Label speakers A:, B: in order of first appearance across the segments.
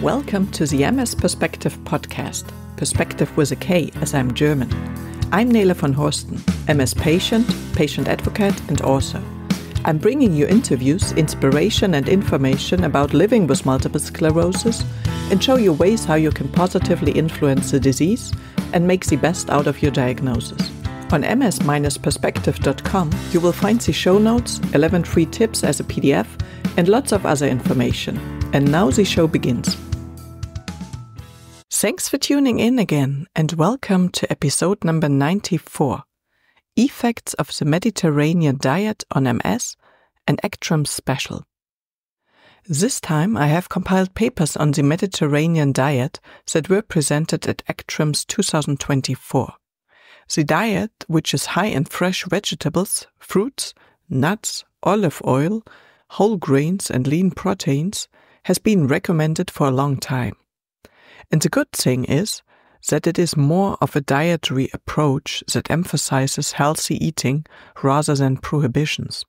A: Welcome to the MS-Perspektive podcast, Perspective with a K as I'm German. I'm Nele von Horsten, MS patient, patient advocate and author. I'm bringing you interviews, inspiration and information about living with multiple sclerosis and show you ways how you can positively influence the disease and make the best out of your diagnosis. On MS-Perspektive.com you will find the show notes, 11 free tips as a PDF and lots of other information. And now the show begins. Thanks for tuning in again and welcome to episode number 94, Effects of the Mediterranean Diet on MS, an ECTRIMS special. This time I have compiled papers on the Mediterranean diet that were presented at ECTRIMS 2024. The diet, which is high in fresh vegetables, fruits, nuts, olive oil, whole grains and lean proteins, has been recommended for a long time. And the good thing is that it is more of a dietary approach that emphasizes healthy eating rather than prohibitions.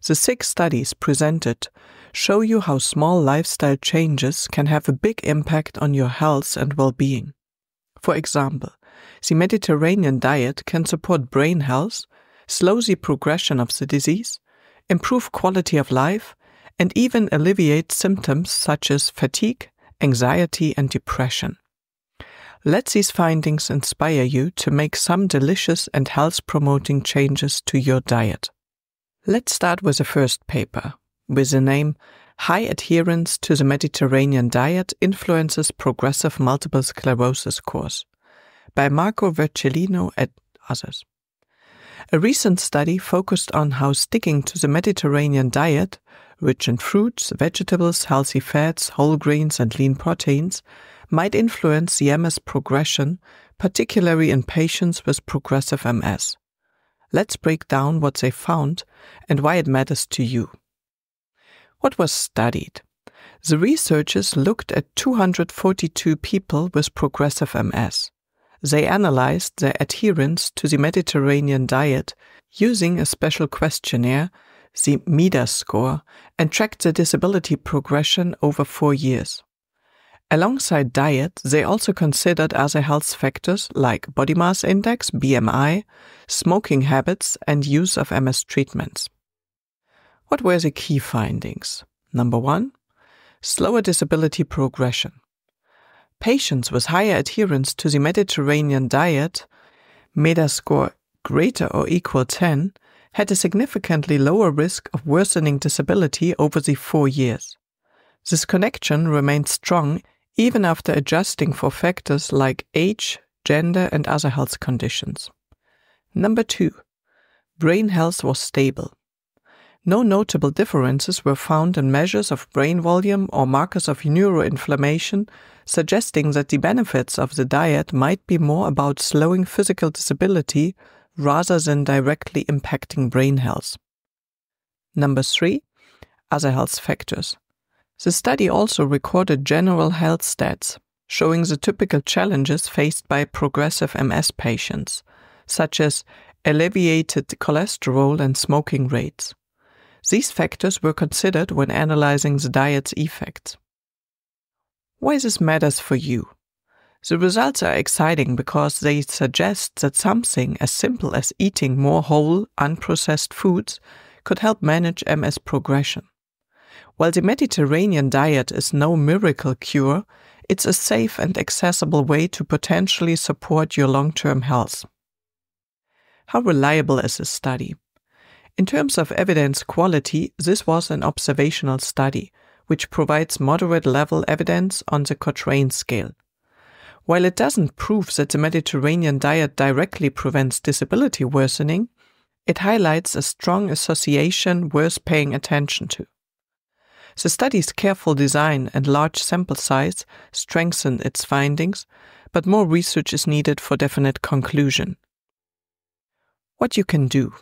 A: The 6 studies presented show you how small lifestyle changes can have a big impact on your health and well-being. For example, the Mediterranean diet can support brain health, slow the progression of the disease, improve quality of life, and even alleviate symptoms such as fatigue, anxiety, and depression. Let these findings inspire you to make some delicious and health-promoting changes to your diet. Let's start with the first paper, with the name High Adherence to the Mediterranean Diet Influences Progressive Multiple Sclerosis Course, by Marco Vercellino and others. A recent study focused on how sticking to the Mediterranean diet, rich in fruits, vegetables, healthy fats, whole grains and lean proteins, might influence the MS progression, particularly in patients with progressive MS. Let's break down what they found and why it matters to you. What was studied? The researchers looked at 242 people with progressive MS. They analyzed their adherence to the Mediterranean diet using a special questionnaire, the MIDA score, and tracked the disability progression over 4 years. Alongside diet, they also considered other health factors like body mass index, BMI, smoking habits, and use of MS treatments. What were the key findings? Number 1, slower disability progression. Patients with higher adherence to the Mediterranean diet, MIDA score greater or equal 10, had a significantly lower risk of worsening disability over the 4 years. This connection remained strong even after adjusting for factors like age, gender, and other health conditions. Number 2, brain health was stable. No notable differences were found in measures of brain volume or markers of neuroinflammation, suggesting that the benefits of the diet might be more about slowing physical disability rather than directly impacting brain health. Number 3, other health factors. The study also recorded general health stats, showing the typical challenges faced by progressive MS patients, such as elevated cholesterol and smoking rates. These factors were considered when analyzing the diet's effects. Why this matters for you? The results are exciting because they suggest that something as simple as eating more whole, unprocessed foods could help manage MS progression. While the Mediterranean diet is no miracle cure, it's a safe and accessible way to potentially support your long-term health. How reliable is this study? In terms of evidence quality, this was an observational study, which provides moderate-level evidence on the Cochrane scale. While it doesn't prove that the Mediterranean diet directly prevents disability worsening, it highlights a strong association worth paying attention to. The study's careful design and large sample size strengthened its findings, but more research is needed for definite conclusion. What you can do?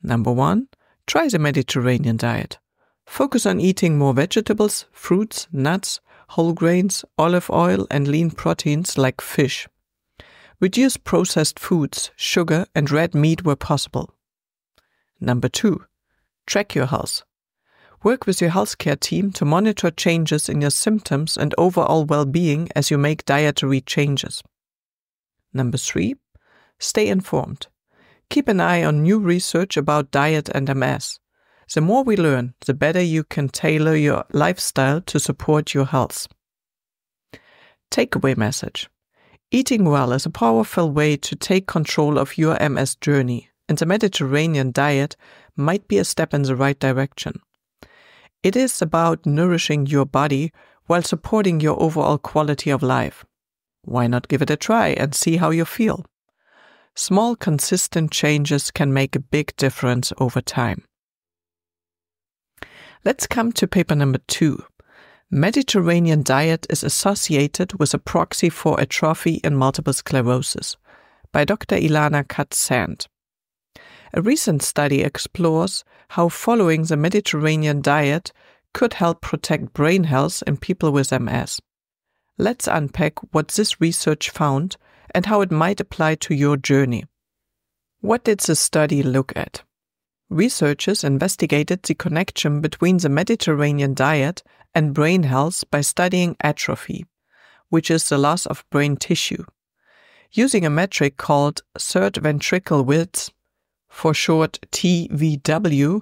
A: Number 1, try the Mediterranean diet. Focus on eating more vegetables, fruits, nuts, whole grains, olive oil, and lean proteins like fish. Reduce processed foods, sugar, and red meat where possible. Number 2, track your health. Work with your healthcare team to monitor changes in your symptoms and overall well-being as you make dietary changes. Number 3, stay informed. Keep an eye on new research about diet and MS. The more we learn, the better you can tailor your lifestyle to support your health. Takeaway message. Eating well is a powerful way to take control of your MS journey, and the Mediterranean diet might be a step in the right direction. It is about nourishing your body while supporting your overall quality of life. Why not give it a try and see how you feel? Small, consistent changes can make a big difference over time. Let's come to paper number 2. Mediterranean diet is associated with a proxy for atrophy in multiple sclerosis, by Dr. Ilana Katz-Sand. A recent study explores how following the Mediterranean diet could help protect brain health in people with MS. Let's unpack what this research found and how it might apply to your journey. What did the study look at? Researchers investigated the connection between the Mediterranean diet and brain health by studying atrophy, which is the loss of brain tissue. Using a metric called third ventricle width, for short TVW,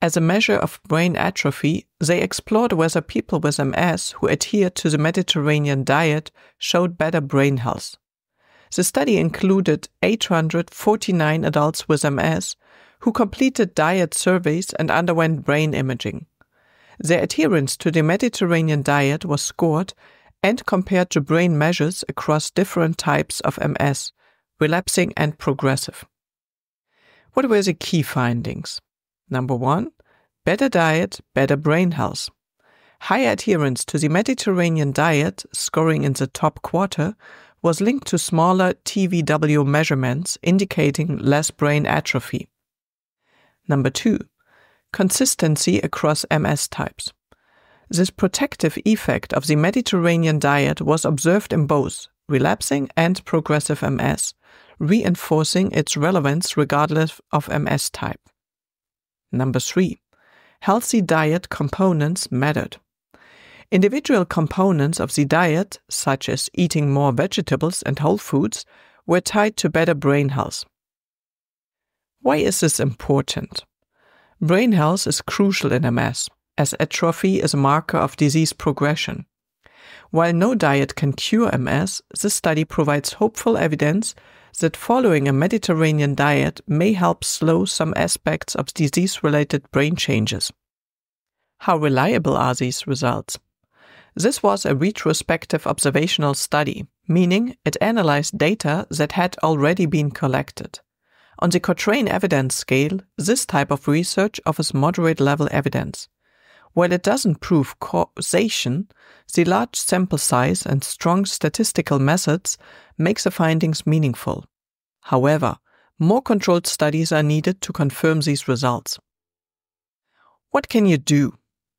A: as a measure of brain atrophy, they explored whether people with MS who adhered to the Mediterranean diet showed better brain health. The study included 849 adults with MS who completed diet surveys and underwent brain imaging. Their adherence to the Mediterranean diet was scored and compared to brain measures across different types of MS, relapsing and progressive. What were the key findings? Number 1, better diet, better brain health. High adherence to the Mediterranean diet, scoring in the top quarter, was linked to smaller TVW measurements indicating less brain atrophy. Number 2, consistency across MS types. This protective effect of the Mediterranean diet was observed in both relapsing and progressive MS, reinforcing its relevance regardless of MS type. Number 3, healthy diet components mattered. Individual components of the diet, such as eating more vegetables and whole foods, were tied to better brain health. Why is this important? Brain health is crucial in MS, as atrophy is a marker of disease progression. While no diet can cure MS, this study provides hopeful evidence that following a Mediterranean diet may help slow some aspects of disease-related brain changes. How reliable are these results? This was a retrospective observational study, meaning it analyzed data that had already been collected. On the Cochrane evidence scale, this type of research offers moderate-level evidence. While it doesn't prove causation, the large sample size and strong statistical methods make the findings meaningful. However, more controlled studies are needed to confirm these results. What can you do?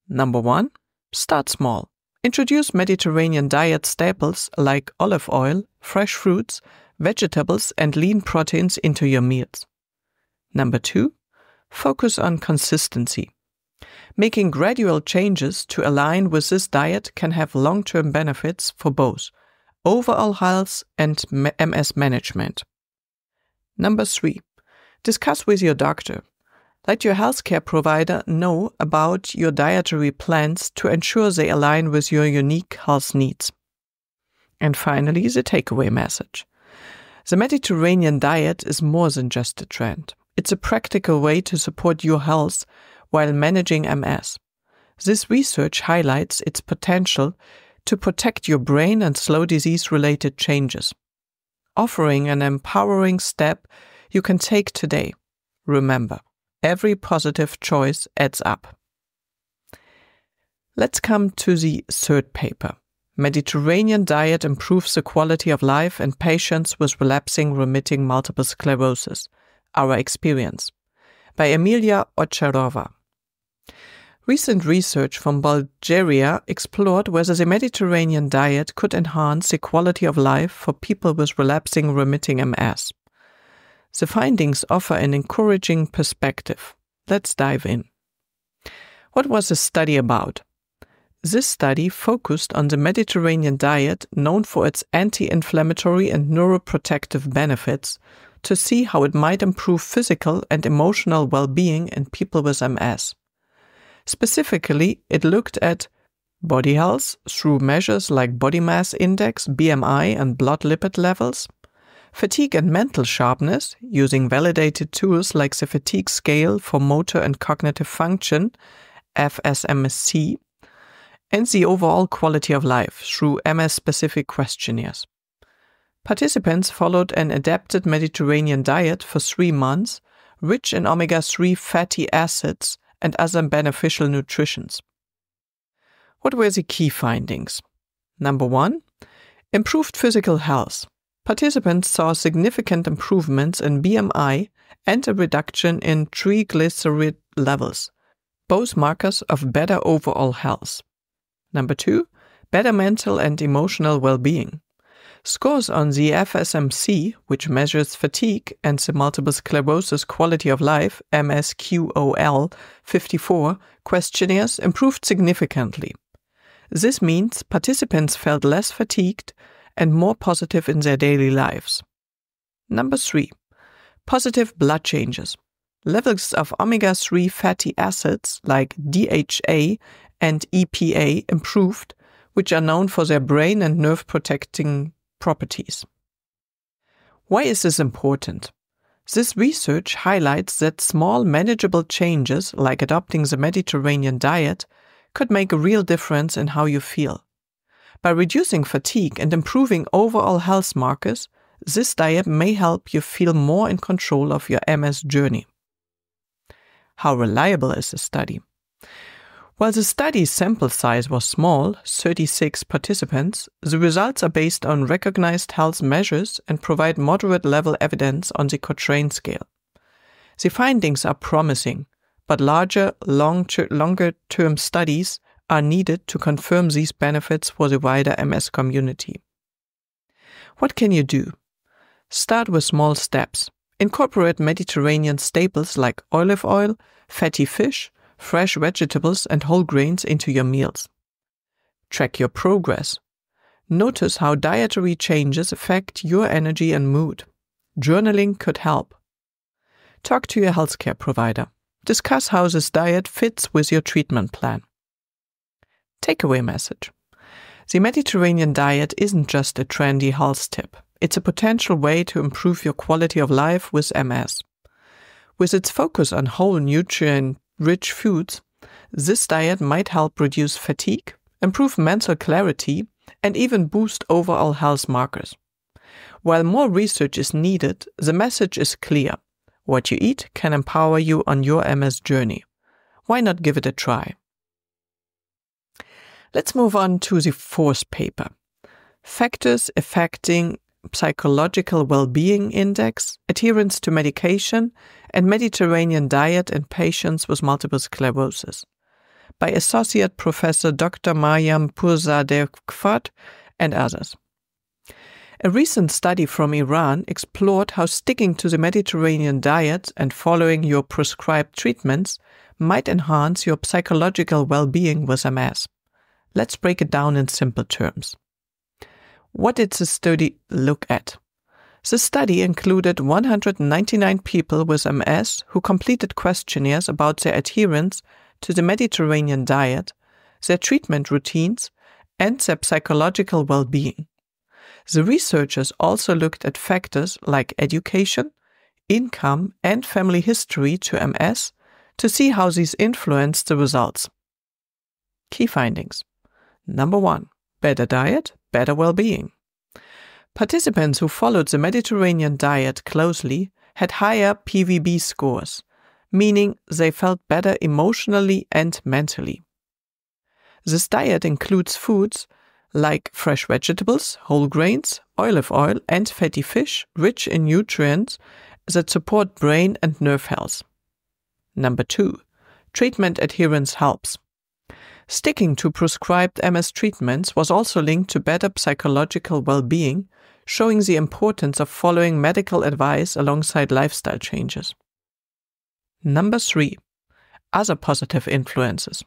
A: Number 1, start small. Introduce Mediterranean diet staples like olive oil, fresh fruits, vegetables, and lean proteins into your meals. Number 2, focus on consistency. Making gradual changes to align with this diet can have long-term benefits for both overall health and MS management. Number 3, discuss with your doctor. Let your healthcare provider know about your dietary plans to ensure they align with your unique health needs. And finally, the takeaway message. The Mediterranean diet is more than just a trend. It's a practical way to support your health while managing MS. This research highlights its potential to protect your brain and slow disease-related changes, offering an empowering step you can take today. Remember, every positive choice adds up. Let's come to the third paper. Mediterranean diet improves the quality of life in patients with relapsing remitting multiple sclerosis. Our experience. By Emilia Ocherova. Recent research from Bulgaria explored whether the Mediterranean diet could enhance the quality of life for people with relapsing remitting MS. The findings offer an encouraging perspective. Let's dive in. What was the study about? This study focused on the Mediterranean diet, known for its anti-inflammatory and neuroprotective benefits, to see how it might improve physical and emotional well-being in people with MS. Specifically, it looked at body health through measures like body mass index, BMI, and blood lipid levels, fatigue and mental sharpness using validated tools like the fatigue scale for motor and cognitive function, FSMC, and the overall quality of life through MS-specific questionnaires. Participants followed an adapted Mediterranean diet for 3 months, rich in omega-3 fatty acids and other beneficial nutritions. What were the key findings? Number 1, improved physical health. Participants saw significant improvements in BMI and a reduction in triglyceride levels, both markers of better overall health. Number 2, better mental and emotional well-being. Scores on the FSMC, which measures fatigue, and the multiple sclerosis quality of life, MSQOL 54 questionnaires improved significantly. This means participants felt less fatigued and more positive in their daily lives. Number 3, positive blood changes. Levels of omega-3 fatty acids like DHA and EPA improved, which are known for their brain and nerve protecting properties. Why is this important? This research highlights that small manageable changes like adopting the Mediterranean diet could make a real difference in how you feel. By reducing fatigue and improving overall health markers, this diet may help you feel more in control of your MS journey. How reliable is the study? While the study's sample size was small, 36 participants, the results are based on recognized health measures and provide moderate-level evidence on the Cochrane scale. The findings are promising, but larger, longer-term studies are needed to confirm these benefits for the wider MS community. What can you do? Start with small steps. Incorporate Mediterranean staples like olive oil, fatty fish, fresh vegetables and whole grains into your meals. Track your progress. Notice how dietary changes affect your energy and mood. Journaling could help. Talk to your healthcare provider. Discuss how this diet fits with your treatment plan. Takeaway message. The Mediterranean diet isn't just a trendy health tip. It's a potential way to improve your quality of life with MS. With its focus on whole nutrient-rich foods, this diet might help reduce fatigue, improve mental clarity, and even boost overall health markers. While more research is needed, the message is clear. What you eat can empower you on your MS journey. Why not give it a try? Let's move on to the 4th paper. Factors affecting psychological well-being index, adherence to medication, and Mediterranean diet in patients with multiple sclerosis, by Associate Professor Dr. Maryam Pourzadeghfard and others. A recent study from Iran explored how sticking to the Mediterranean diet and following your prescribed treatments might enhance your psychological well-being with MS. Let's break it down in simple terms. What did the study look at? The study included 199 people with MS who completed questionnaires about their adherence to the Mediterranean diet, their treatment routines, and their psychological well-being. The researchers also looked at factors like education, income, and family history to MS to see how these influenced the results. Key findings. Number 1. Better diet, better well-being. Participants who followed the Mediterranean diet closely had higher PVB scores, meaning they felt better emotionally and mentally. This diet includes foods like fresh vegetables, whole grains, olive oil, and fatty fish rich in nutrients that support brain and nerve health. Number 2. Treatment adherence helps. Sticking to prescribed MS treatments was also linked to better psychological well-being, showing the importance of following medical advice alongside lifestyle changes. Number 3. other positive influences.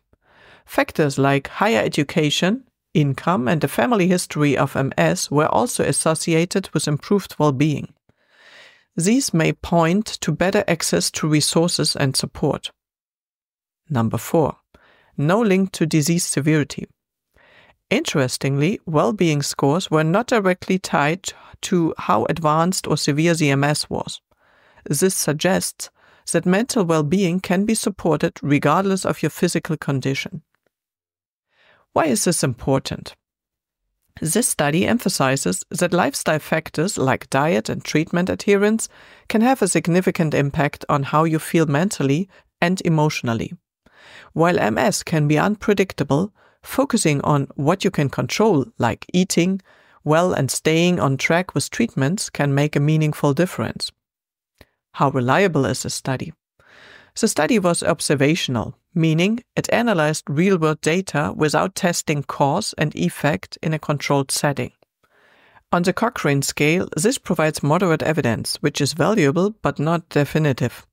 A: Factors like higher education, income, and a family history of MS were also associated with improved well-being. These may point to better access to resources and support. Number 4. No link to disease severity. Interestingly, well-being scores were not directly tied to how advanced or severe the MS was. This suggests that mental well-being can be supported regardless of your physical condition. Why is this important? This study emphasizes that lifestyle factors like diet and treatment adherence can have a significant impact on how you feel mentally and emotionally. While MS can be unpredictable, focusing on what you can control, like eating well and staying on track with treatments, can make a meaningful difference. How reliable is this study? The study was observational, meaning it analyzed real-world data without testing cause and effect in a controlled setting. On the Cochrane scale, this provides moderate evidence, which is valuable but not definitive.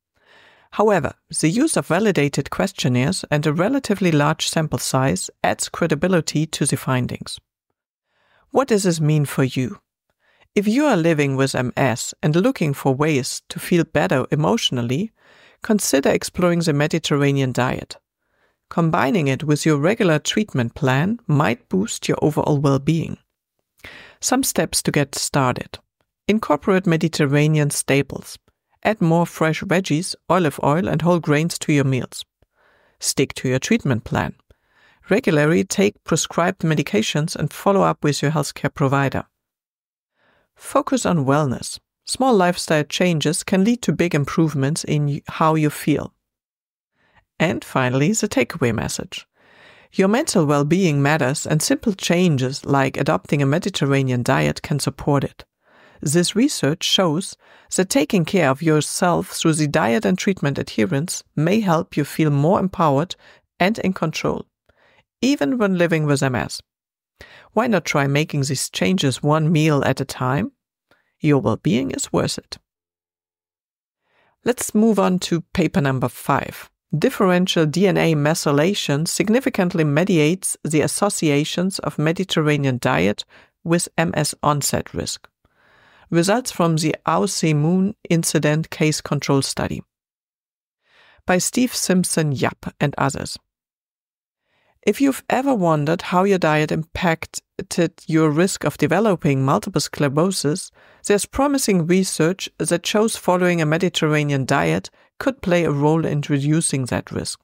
A: However, the use of validated questionnaires and a relatively large sample size adds credibility to the findings. What does this mean for you? If you are living with MS and looking for ways to feel better emotionally, consider exploring the Mediterranean diet. Combining it with your regular treatment plan might boost your overall well-being. Some steps to get started. Incorporate Mediterranean staples. Add more fresh veggies, olive oil, and whole grains to your meals. Stick to your treatment plan. Regularly take prescribed medications and follow up with your healthcare provider. Focus on wellness. Small lifestyle changes can lead to big improvements in how you feel. And finally, the takeaway message. Your mental well-being matters, and simple changes like adopting a Mediterranean diet can support it. This research shows that taking care of yourself through the diet and treatment adherence may help you feel more empowered and in control, even when living with MS. Why not try making these changes one meal at a time? Your well-being is worth it. Let's move on to paper number 5. Differential DNA methylation significantly mediates the associations of Mediterranean diet with MS onset risk. Results from the autoimmune incident case control study by Steve Simpson-Yap and others. If you've ever wondered how your diet impacted your risk of developing multiple sclerosis, there's promising research that shows following a Mediterranean diet could play a role in reducing that risk.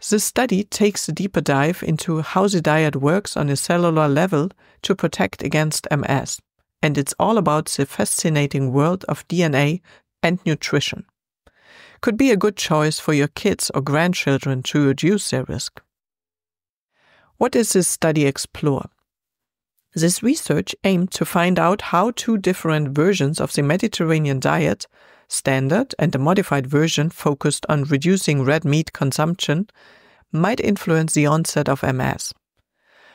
A: This study takes a deeper dive into how the diet works on a cellular level to protect against MS, and it's all about the fascinating world of DNA and nutrition. Could be a good choice for your kids or grandchildren to reduce their risk. What does this study explore? This research aimed to find out how 2 different versions of the Mediterranean diet, standard and a modified version focused on reducing red meat consumption, might influence the onset of MS.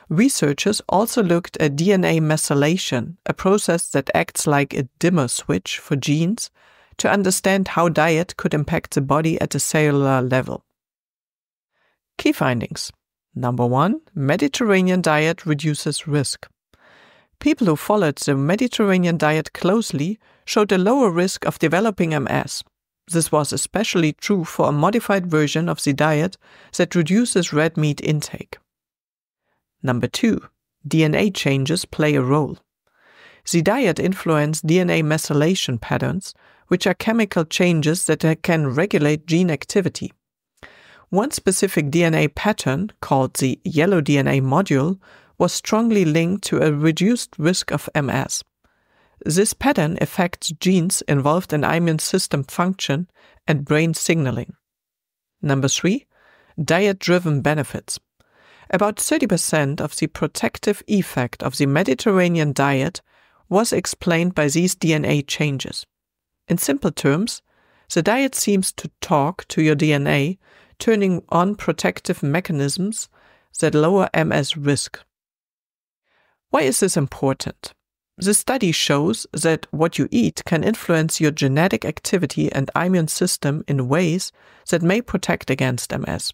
A: Researchers also looked at DNA methylation, a process that acts like a dimmer switch for genes, to understand how diet could impact the body at a cellular level. Key findings. Number 1, Mediterranean diet reduces risk. People who followed the Mediterranean diet closely showed a lower risk of developing MS. This was especially true for a modified version of the diet that reduces red meat intake. Number 2, DNA changes play a role. The diet influenced DNA methylation patterns, which are chemical changes that can regulate gene activity. One specific DNA pattern, called the yellow DNA module, was strongly linked to a reduced risk of MS. This pattern affects genes involved in immune system function and brain signaling. Number 3, diet-driven benefits. About 30% of the protective effect of the Mediterranean diet was explained by these DNA changes. In simple terms, the diet seems to talk to your DNA, turning on protective mechanisms that lower MS risk. Why is this important? The study shows that what you eat can influence your genetic activity and immune system in ways that may protect against MS.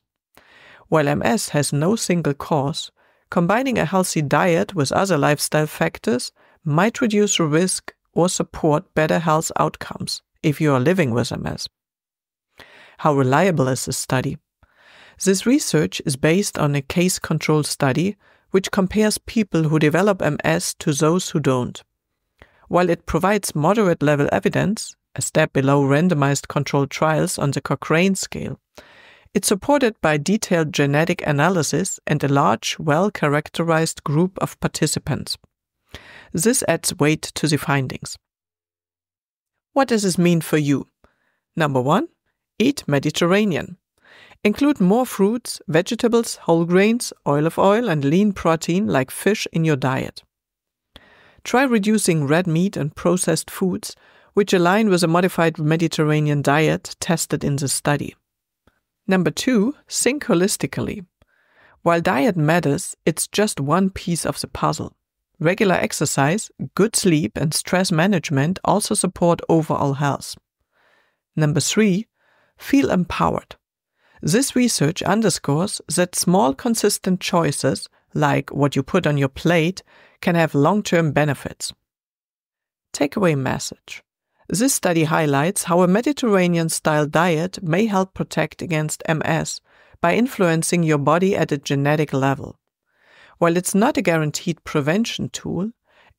A: While MS has no single cause, combining a healthy diet with other lifestyle factors might reduce the risk or support better health outcomes if you are living with MS. How reliable is this study? This research is based on a case-control study which compares people who develop MS to those who don't. While it provides moderate-level evidence, a step below randomized controlled trials on the Cochrane scale, it's supported by detailed genetic analysis and a large, well-characterized group of participants. This adds weight to the findings. What does this mean for you? Number 1. Eat Mediterranean. Include more fruits, vegetables, whole grains, olive oil, and lean protein like fish in your diet. Try reducing red meat and processed foods, which align with a modified Mediterranean diet tested in the study. Number 2, think holistically. While diet matters, it's just one piece of the puzzle. Regular exercise, good sleep, and stress management also support overall health. Number 3, feel empowered. This research underscores that small consistent choices, like what you put on your plate, can have long-term benefits. Takeaway message. This study highlights how a Mediterranean-style diet may help protect against MS by influencing your body at a genetic level. While it's not a guaranteed prevention tool,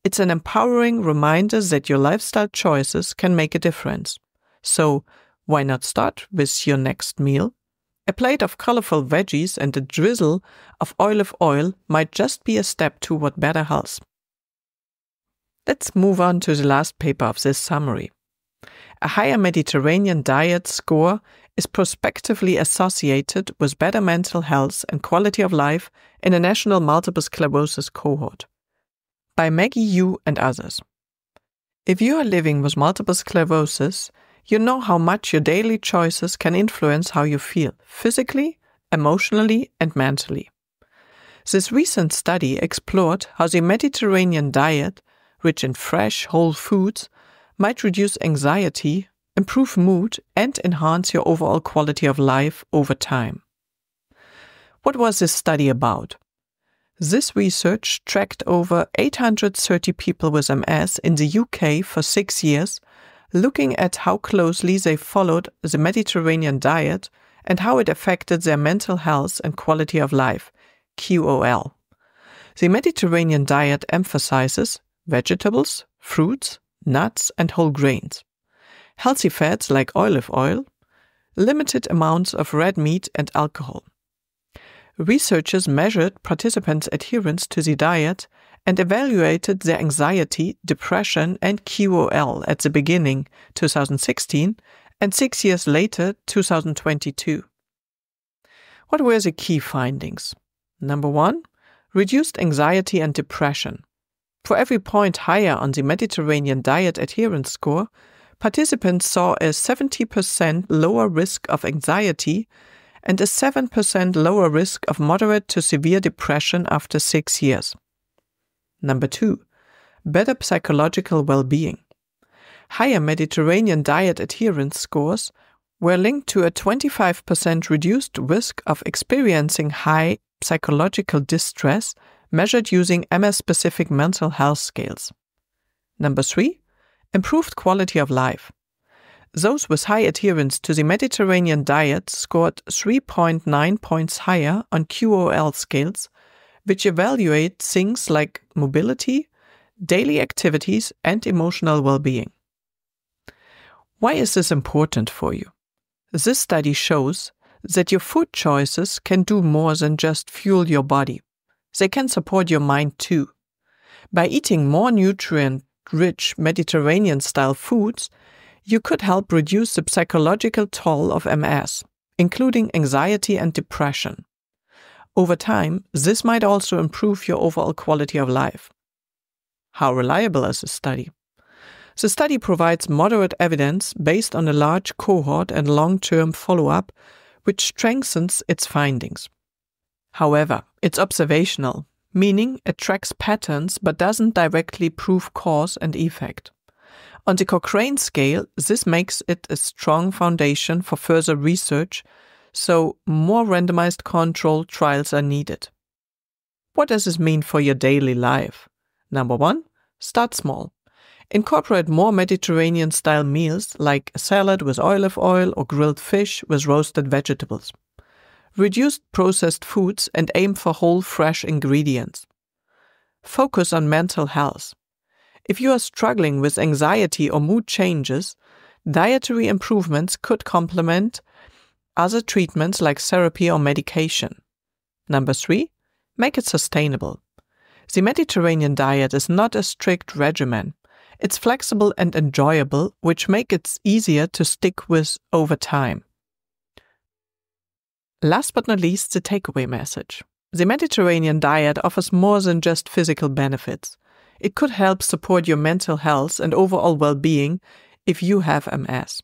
A: it's an empowering reminder that your lifestyle choices can make a difference. So, why not start with your next meal? A plate of colorful veggies and a drizzle of olive oil might just be a step toward better health. Let's move on to the last paper of this summary. A higher Mediterranean diet score is prospectively associated with better mental health and quality of life in a national multiple sclerosis cohort. By Maggie Yu and others. If you are living with multiple sclerosis, you know how much your daily choices can influence how you feel, physically, emotionally, and mentally. This recent study explored how the Mediterranean diet, rich in fresh, whole foods, might reduce anxiety, improve mood, and enhance your overall quality of life over time. What was this study about? This research tracked over 830 people with MS in the UK for 6 years, looking at how closely they followed the Mediterranean diet and how it affected their mental health and quality of life, QOL. The Mediterranean diet emphasizes vegetables, fruits, nuts, and whole grains, healthy fats like olive oil, limited amounts of red meat and alcohol. Researchers measured participants' adherence to the diet and evaluated their anxiety, depression, and QOL at the beginning, 2016, and 6 years later, 2022. What were the key findings? Number 1, reduced anxiety and depression. For every point higher on the Mediterranean diet adherence score, participants saw a 70% lower risk of anxiety and a 7% lower risk of moderate to severe depression after 6 years. Number 2, better psychological well-being. Higher Mediterranean diet adherence scores were linked to a 25% reduced risk of experiencing high psychological distress measured using MS-specific mental health scales. Number 3, improved quality of life. Those with high adherence to the Mediterranean diet scored 3.9 points higher on QOL scales, which evaluate things like mobility, daily activities, and emotional well-being. Why is this important for you? This study shows that your food choices can do more than just fuel your body. They can support your mind too. By eating more nutrient-rich Mediterranean-style foods, you could help reduce the psychological toll of MS, including anxiety and depression. Over time, this might also improve your overall quality of life. How reliable is the study? The study provides moderate evidence based on a large cohort and long-term follow-up, which strengthens its findings. However, it's observational, meaning it tracks patterns but doesn't directly prove cause and effect. On the Cochrane scale, this makes it a strong foundation for further research, so more randomized controlled trials are needed. What does this mean for your daily life? Number 1, start small. Incorporate more Mediterranean-style meals like a salad with olive oil or grilled fish with roasted vegetables. Reduce processed foods and aim for whole, fresh ingredients. Focus on mental health. If you are struggling with anxiety or mood changes, dietary improvements could complement other treatments like therapy or medication. Number 3, make it sustainable. The Mediterranean diet is not a strict regimen. It's flexible and enjoyable, which makes it easier to stick with over time. Last but not least, the takeaway message. The Mediterranean diet offers more than just physical benefits. It could help support your mental health and overall well-being if you have MS.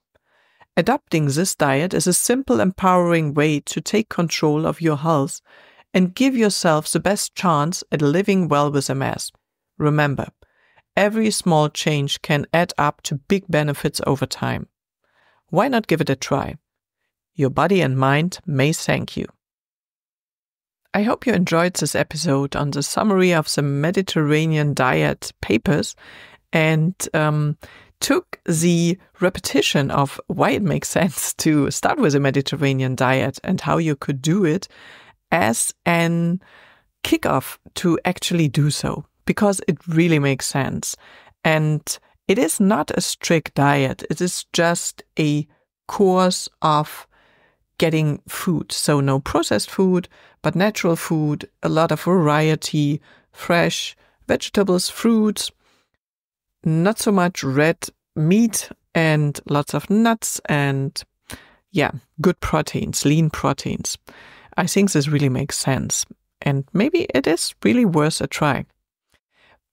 A: Adopting this diet is a simple, empowering way to take control of your health and give yourself the best chance at living well with MS. Remember, every small change can add up to big benefits over time. Why not give it a try? Your body and mind may thank you. I hope you enjoyed this episode on the summary of the Mediterranean diet papers and took the repetition of why it makes sense to start with a Mediterranean diet and how you could do it as an kickoff to actually do so, because it really makes sense. And it is not a strict diet. It is just a course of getting food. So no processed food, but natural food, a lot of variety, fresh vegetables, fruits, not so much red meat, and lots of nuts and good proteins, lean proteins. I think this really makes sense. And maybe it is really worth a try.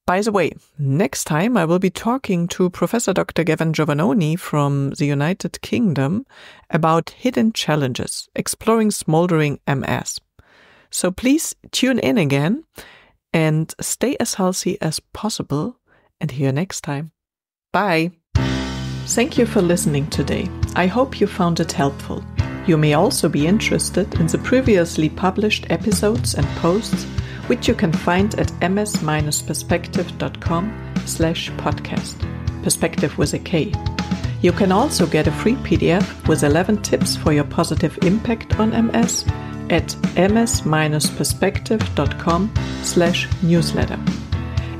A: By the way, next time I will be talking to Professor Dr. Gavin Giovannoni from the United Kingdom about hidden challenges, exploring smoldering MS. So please tune in again and stay as healthy as possible, and hear you next time. Bye! Thank you for listening today. I hope you found it helpful. You may also be interested in the previously published episodes and posts, which you can find at ms-perspektive.com/podcast. Perspective with a K. You can also get a free PDF with 11 tips for your positive impact on MS at ms-perspektive.com/newsletter.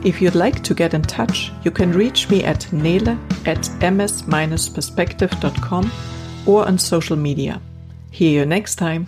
A: If you'd like to get in touch, you can reach me at nele@ms-perspektive.com or on social media. See you next time.